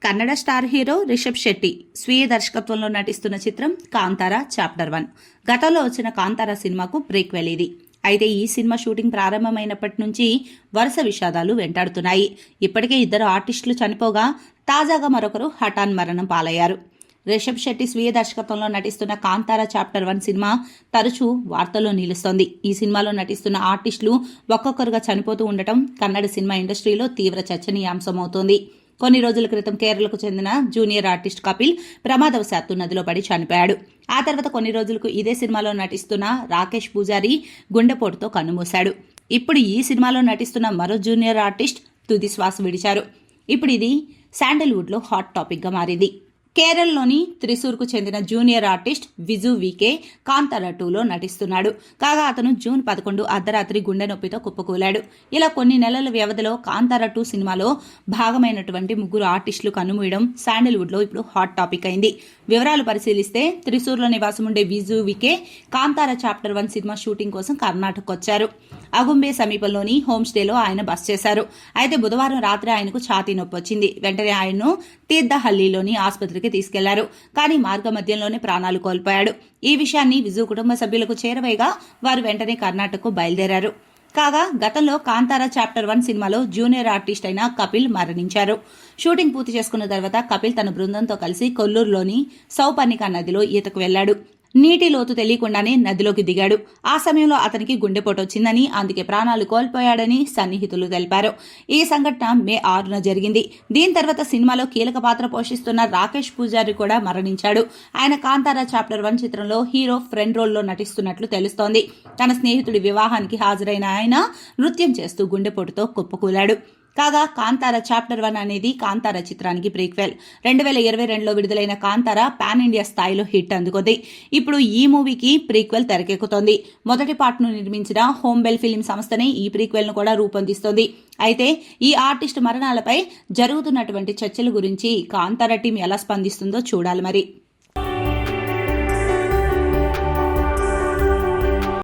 Kannada star hero Rishabh Shetty స్వీయ దర్శకత్వంలో నటిస్తున్న చిత్రం కాంతారా చాప్టర్ 1. గతంలో వచ్చిన కాంతారా సినిమాకు ప్రీక్వెల్ ఇది. అయితే ఈ సినిమా షూటింగ్ ప్రారంభమైనప్పటి నుంచి వరుస విషాదాలు వెంటాడుతున్నాయి. ఇప్పటికే 2 ఆర్టిస్టులు చనిపోగా తాజాగా మరొకరు హఠాన్ మరణం పాలయ్యారు. రిషబ్ శెట్టి స్వీయ దర్శకత్వంలో నటిస్తున్న కాంతారా చాప్టర్ 1 సినిమా తరచూ వార్తల్లో నిలుస్తోంది. ఈ సినిమాలో నటిస్తున్న ఆర్టిస్టులు ఒక్కొక్కరుగా చనిపోతూ ఉండటం కన్నడ సినిమా ఇండస్ట్రీలో తీవ్ర చర్చనీయాంశమవుతోంది. కొన్ని రోజుల క్రితం కేరళకు చెందిన జూనియర్ ఆర్టిస్ట్ కపిల్ ప్రమాదవశాత్తు నదిలో పడి చనిపోయాడు. ఆ తర్వాత కొన్ని రోజులకు ఇదే సినిమాలో నటిస్తున్న రాకేష్ పూజారి గుండెపోటుతో కన్నుమూశాడు. ఇప్పుడు ఈ సినిమాలో నటిస్తున్న మరో జూనియర్ ఆర్టిస్ట్ తుది శ్వాస విడిచారు. ఇప్పుడు ఇది శాండల్వుడ్లో హాట్ టాపిక్గా మారింది. కేరళలోని త్రిశూర్కు చెందిన జూనియర్ ఆర్టిస్ట్ విజు వికే కాంతారా 2లో నటిస్తున్నాడు. కాగా అతను జూన్ 11 అర్ధరాత్రి గుండె నొప్పితో కుప్పకూలాడు. ఇలా కొన్ని నెలల వ్యవధిలో కాంతారా 2 సినిమాలో భాగమైనటువంటి 3 ఆర్టిస్టులు కన్నుమూయడం శాండల్వుడ్లో ఇప్పుడు హాట్ టాపిక్ అయింది. వివరాలు పరిశీలిస్తే త్రిశూర్లో నివాసం ఉండే విజు వికే కాంతారా చాప్టర్ 1 సినిమా షూటింగ్ కోసం కర్ణాటకకు వచ్చారు. అగుంబే సమీపంలోని హోమ్ స్టేలో ఆయన బస చేశారు. అయితే బుధవారం రాత్రి ఆయనకు ఛాతీ నొప్పి వచ్చింది. వెంటనే ఆయన్ను తీర్థహల్లిలోని ఆసుపత్రికి తీసుకెళ్లారు. కానీ మార్గ మధ్యంలోనే ప్రాణాలు కోల్పోయాడు. ఈ విషయాన్ని విజు కుటుంబ సభ్యులకు చేరవేయగా వారు వెంటనే కర్ణాటకకు బయలుదేరారు. కాగా గతంలో కాంతారా చాప్టర్ 1 సినిమాలో జూనియర్ ఆర్టిస్ట్ అయిన కపిల్ మరణించారు. షూటింగ్ పూర్తి చేసుకున్న తర్వాత కపిల్ తన బృందంతో కలిసి కొల్లూరులోని సౌపర్ణిక నదిలో ఈతకు వెళ్లాడు. నీటి లోతు తెలియకుండానే నదిలోకి దిగాడు. ఆ సమయంలో అతనికి గుండెపోటు వచ్చిందని, అందుకే ప్రాణాలు కోల్పోయాడని సన్నిహితులు తెలిపారు. ఈ సంఘటన మే 6న జరిగింది. దీని తర్వాత సినిమాలో కీలక పాత్ర పోషిస్తున్న రాకేష్ పూజారి కూడా మరణించాడు. ఆయన కాంతారా చాప్టర్ 1 చిత్రంలో హీరో ఫ్రెండ్ రోల్లో నటిస్తున్నట్లు తెలుస్తోంది. తన స్నేహితుడి వివాహానికి హాజరైన ఆయన నృత్యం చేస్తూ గుండెపోటుతో కుప్పకూలాడు. కాగా కాంతారా చాప్టర్ 1 అనేది కాంతారా చిత్రానికి ప్రీక్వెల్. 2022లో విడుదలైన కాంతారా పాన్ ఇండియా స్థాయిలో హిట్ అందుకుంది. ఇప్పుడు ఈ మూవీకి ప్రీక్వెల్ తెరకెక్కుతోంది. మొదటి పార్ట్ను నిర్మించిన హోంబెల్ ఫిలిం సంస్థనే ఈ ప్రీక్వెల్ను కూడా రూపొందిస్తోంది. అయితే ఈ ఆర్టిస్ట్ మరణాలపై జరుగుతున్నటువంటి చర్చల గురించి కాంతారా టీం ఎలా స్పందిస్తుందో చూడాలి మరి.